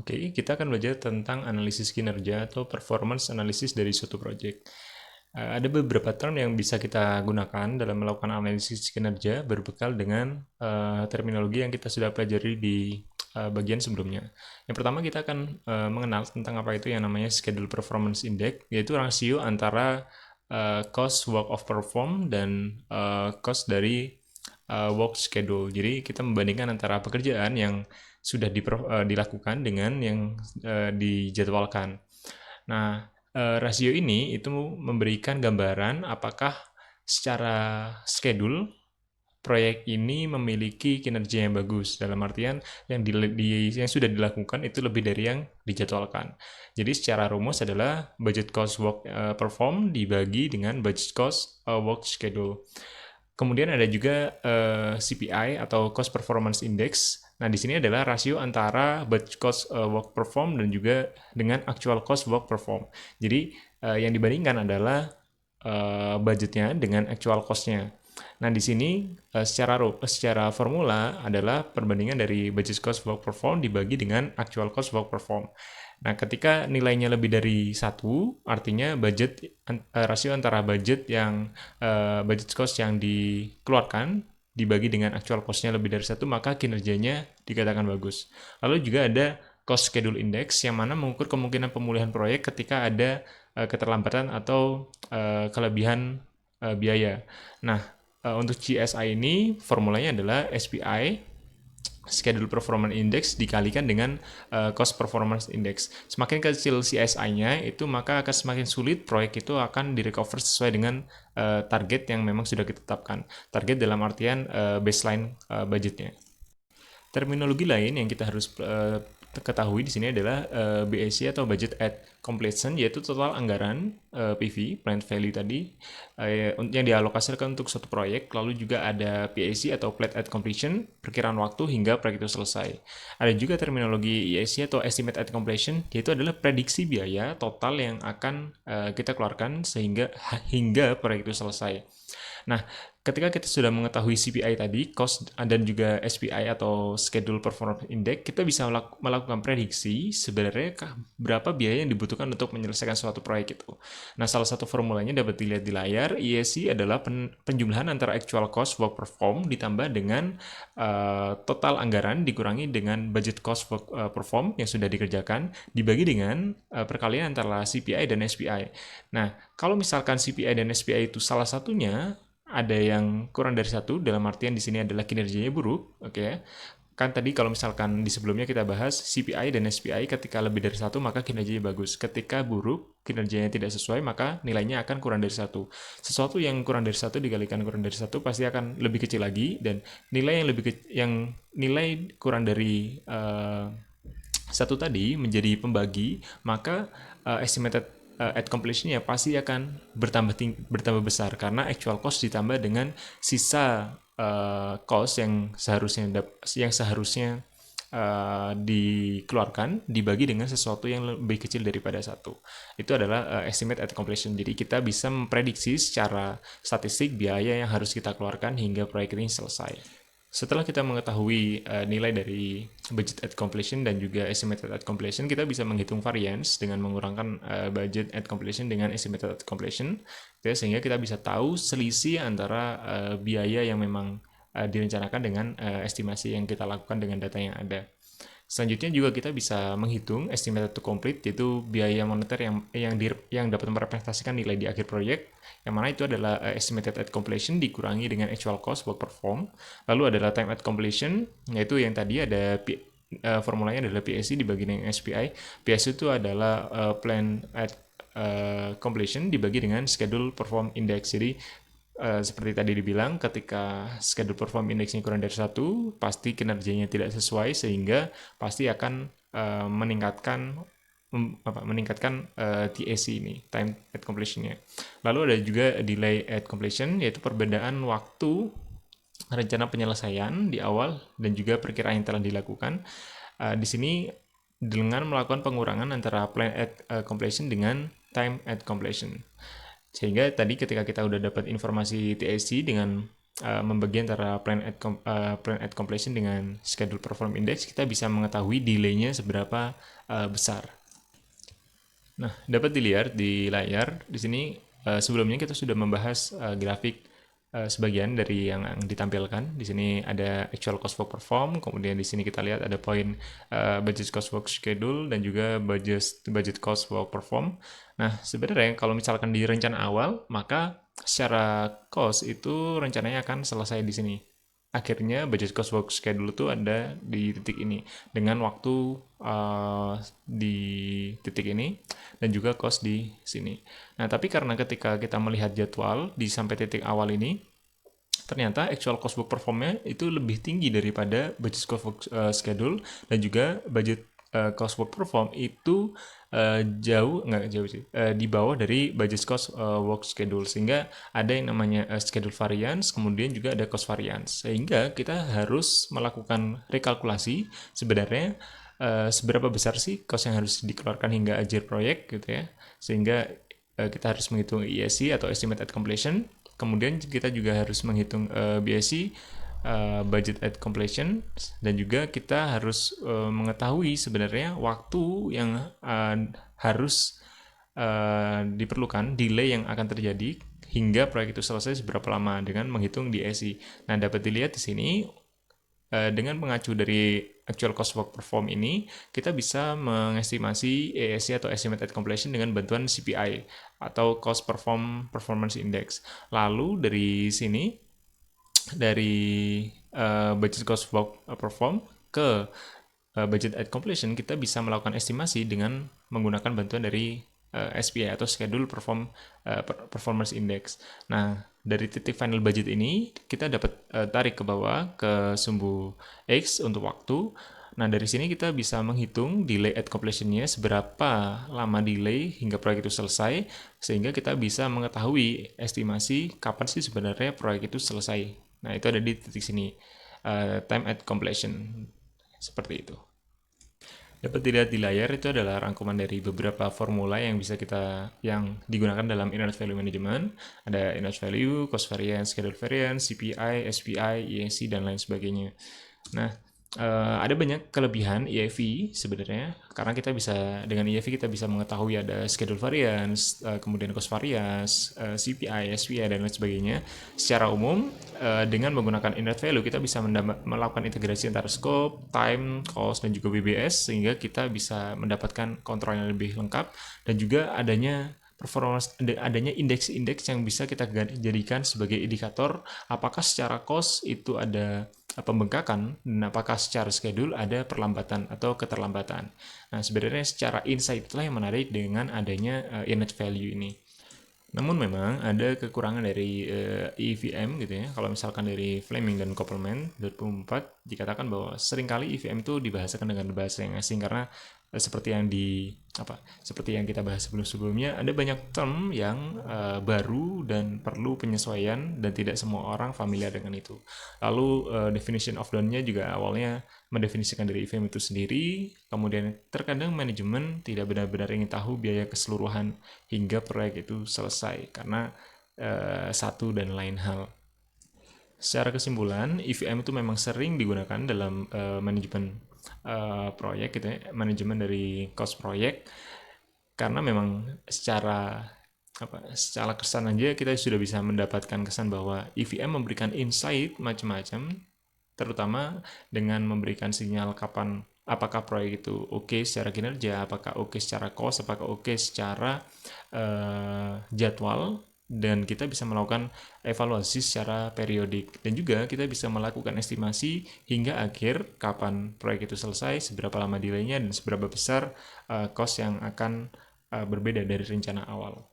Oke, kita akan belajar tentang analisis kinerja atau performance analysis dari suatu project. Ada beberapa term yang bisa kita gunakan dalam melakukan analisis kinerja berbekal dengan terminologi yang kita sudah pelajari di bagian sebelumnya. Yang pertama kita akan mengenal tentang apa itu yang namanya Schedule Performance Index, yaitu rasio antara cost work of perform dan cost dari work schedule. Jadi kita membandingkan antara pekerjaan yang sudah dilakukan dengan yang dijadwalkan. Nah, rasio ini itu memberikan gambaran apakah secara schedule proyek ini memiliki kinerja yang bagus, dalam artian yang sudah dilakukan itu lebih dari yang dijadwalkan. Jadi secara rumus adalah budget cost work perform dibagi dengan budget cost work schedule. Kemudian ada juga CPI atau Cost Performance Index. Nah, di sini adalah rasio antara budget cost work perform dan juga dengan actual cost work perform. Jadi, yang dibandingkan adalah budgetnya dengan actual cost-nya. Nah, di sini secara formula adalah perbandingan dari budget cost work perform dibagi dengan actual cost work perform. Nah, ketika nilainya lebih dari satu, artinya rasio antara budget cost yang dikeluarkan dibagi dengan actual cost-nya lebih dari satu, maka kinerjanya dikatakan bagus. Lalu juga ada cost schedule index yang mana mengukur kemungkinan pemulihan proyek ketika ada keterlambatan atau kelebihan biaya. Nah, untuk GSI ini formulanya adalah SPI Schedule Performance Index dikalikan dengan Cost Performance Index. Semakin kecil CSI-nya itu maka akan semakin sulit proyek itu akan direcover sesuai dengan target yang memang sudah ditetapkan. Target dalam artian baseline budgetnya. Terminologi lain yang kita harus ketahui di sini adalah BAC atau Budget at Completion, yaitu total anggaran PV, Planned Value tadi, yang dialokasikan untuk suatu proyek. Lalu juga ada PAC atau Planned at Completion, perkiraan waktu hingga proyek itu selesai. Ada juga terminologi EAC atau Estimate at Completion, yaitu adalah prediksi biaya total yang akan kita keluarkan hingga proyek itu selesai. Nah, ketika kita sudah mengetahui CPI tadi, cost dan juga SPI atau Schedule Performance Index, kita bisa melakukan prediksi sebenarnya berapa biaya yang dibutuhkan untuk menyelesaikan suatu proyek itu. Nah, salah satu formulanya dapat dilihat di layar. IAC adalah penjumlahan antara actual cost work perform ditambah dengan total anggaran dikurangi dengan budget cost work perform yang sudah dikerjakan dibagi dengan perkalian antara CPI dan SPI. Nah, kalau misalkan CPI dan SPI itu salah satunya ada yang kurang dari satu, dalam artian di sini adalah kinerjanya buruk, oke okay. Kan tadi kalau misalkan di sebelumnya kita bahas CPI dan SPI ketika lebih dari satu maka kinerjanya bagus, ketika buruk kinerjanya tidak sesuai maka nilainya akan kurang dari satu. Sesuatu yang kurang dari satu dikalikan kurang dari satu pasti akan lebih kecil lagi, dan nilai kurang dari satu tadi menjadi pembagi, maka estimated at completion ya pasti akan bertambah besar karena actual cost ditambah dengan sisa cost yang seharusnya dikeluarkan dibagi dengan sesuatu yang lebih kecil daripada satu. Itu adalah estimate at completion. Jadi kita bisa memprediksi secara statistik biaya yang harus kita keluarkan hingga proyek ini selesai. Setelah kita mengetahui nilai dari budget at completion dan juga estimated at completion, kita bisa menghitung variance dengan mengurangkan budget at completion dengan estimated at completion, ya, sehingga kita bisa tahu selisih antara biaya yang memang direncanakan dengan estimasi yang kita lakukan dengan data yang ada. Selanjutnya juga kita bisa menghitung estimated to complete, yaitu biaya moneter yang dapat merepresentasikan nilai di akhir proyek, yang mana itu adalah estimated at completion dikurangi dengan actual cost work perform. Lalu adalah time at completion, yaitu yang tadi ada formulanya adalah PAC dibagi dengan SPI. PAC itu adalah plan at completion dibagi dengan schedule perform index. Jadi seperti tadi dibilang, ketika schedule perform indexnya kurang dari satu, pasti kinerjanya tidak sesuai sehingga pasti akan meningkatkan TAC ini, time at completion-nya. Lalu ada juga delay at completion, yaitu perbedaan waktu rencana penyelesaian di awal dan juga perkiraan yang telah dilakukan. Di sini dengan melakukan pengurangan antara plan at completion dengan time at completion. Sehingga tadi ketika kita udah dapat informasi TAC dengan membagi antara plan at completion dengan schedule perform index, kita bisa mengetahui delay-nya seberapa besar. Nah, dapat dilihat di layar di sini sebelumnya kita sudah membahas grafik sebagian dari yang ditampilkan. Di sini ada actual cost work perform, kemudian di sini kita lihat ada poin budget cost work schedule dan juga budget cost work perform. Nah, sebenarnya kalau misalkan di rencana awal, maka secara cost itu rencananya akan selesai di sini. Akhirnya budget cost work schedule itu ada di titik ini dengan waktu di titik ini dan juga cost di sini. Nah, tapi karena ketika kita melihat jadwal di sampai titik awal ini, ternyata actual cost work performnya itu lebih tinggi daripada budget cost work schedule, dan juga budget cost work perform itu nggak jauh sih, di bawah dari budget cost work schedule, sehingga ada yang namanya schedule variance, kemudian juga ada cost variance, sehingga kita harus melakukan rekalkulasi sebenarnya seberapa besar sih cost yang harus dikeluarkan hingga akhir proyek gitu ya, sehingga kita harus menghitung ESC atau estimate at completion. Kemudian kita juga harus menghitung BSC, budget at completion, dan juga kita harus mengetahui sebenarnya waktu yang harus diperlukan, delay yang akan terjadi hingga proyek itu selesai seberapa lama dengan menghitung DSI. Nah, dapat dilihat di sini dengan mengacu dari actual cost work perform ini, kita bisa mengestimasi ESC atau estimate at completion dengan bantuan CPI atau cost performance index. Lalu dari sini, dari budget cost work perform ke budget at completion, kita bisa melakukan estimasi dengan menggunakan bantuan dari SPI atau schedule performance index. Nah, dari titik final budget ini kita dapat tarik ke bawah ke sumbu X untuk waktu. Nah, dari sini kita bisa menghitung delay at completion-nya, seberapa lama delay hingga proyek itu selesai, sehingga kita bisa mengetahui estimasi kapan sih sebenarnya proyek itu selesai. Nah, itu ada di titik sini, time at completion, seperti itu. Dapat dilihat di layar, itu adalah rangkuman dari beberapa formula yang digunakan dalam inert value management. Ada inert value, cost variance, schedule variance, CPI, SPI, EAC, dan lain sebagainya. Nah, ada banyak kelebihan EAV sebenarnya, karena dengan EAV kita bisa mengetahui ada schedule variance, kemudian cost variance, CPI, SPI, dan lain sebagainya. Secara umum, dengan menggunakan inert value kita bisa melakukan integrasi antara scope, time, cost, dan juga BBS, sehingga kita bisa mendapatkan kontrol yang lebih lengkap, dan juga adanya indeks-indeks yang bisa kita jadikan sebagai indikator apakah secara cost itu ada pembengkakan dan apakah secara schedule ada perlambatan atau keterlambatan. Nah, sebenarnya secara insight itulah yang menarik dengan adanya inert value ini. Namun memang ada kekurangan dari EVM gitu ya. Kalau misalkan dari Fleming dan Koppelman 2004 dikatakan bahwa seringkali EVM itu dibahasakan dengan bahasa yang asing, karena seperti yang kita bahas sebelumnya, ada banyak term yang baru dan perlu penyesuaian, dan tidak semua orang familiar dengan itu. Lalu definition of done-nya juga awalnya mendefinisikan dari EVM itu sendiri, kemudian terkadang manajemen tidak benar-benar ingin tahu biaya keseluruhan hingga proyek itu selesai karena satu dan lain hal. Secara kesimpulan, EVM itu memang sering digunakan dalam manajemen proyek gitu ya, manajemen dari cost proyek, karena memang secara kesan aja kita sudah bisa mendapatkan kesan bahwa EVM memberikan insight macam-macam, terutama dengan memberikan sinyal kapan apakah proyek itu oke secara kinerja, apakah oke secara cost, apakah oke secara jadwal, dan kita bisa melakukan evaluasi secara periodik, dan juga kita bisa melakukan estimasi hingga akhir kapan proyek itu selesai, seberapa lama delaynya, dan seberapa besar cost yang akan berbeda dari rencana awal.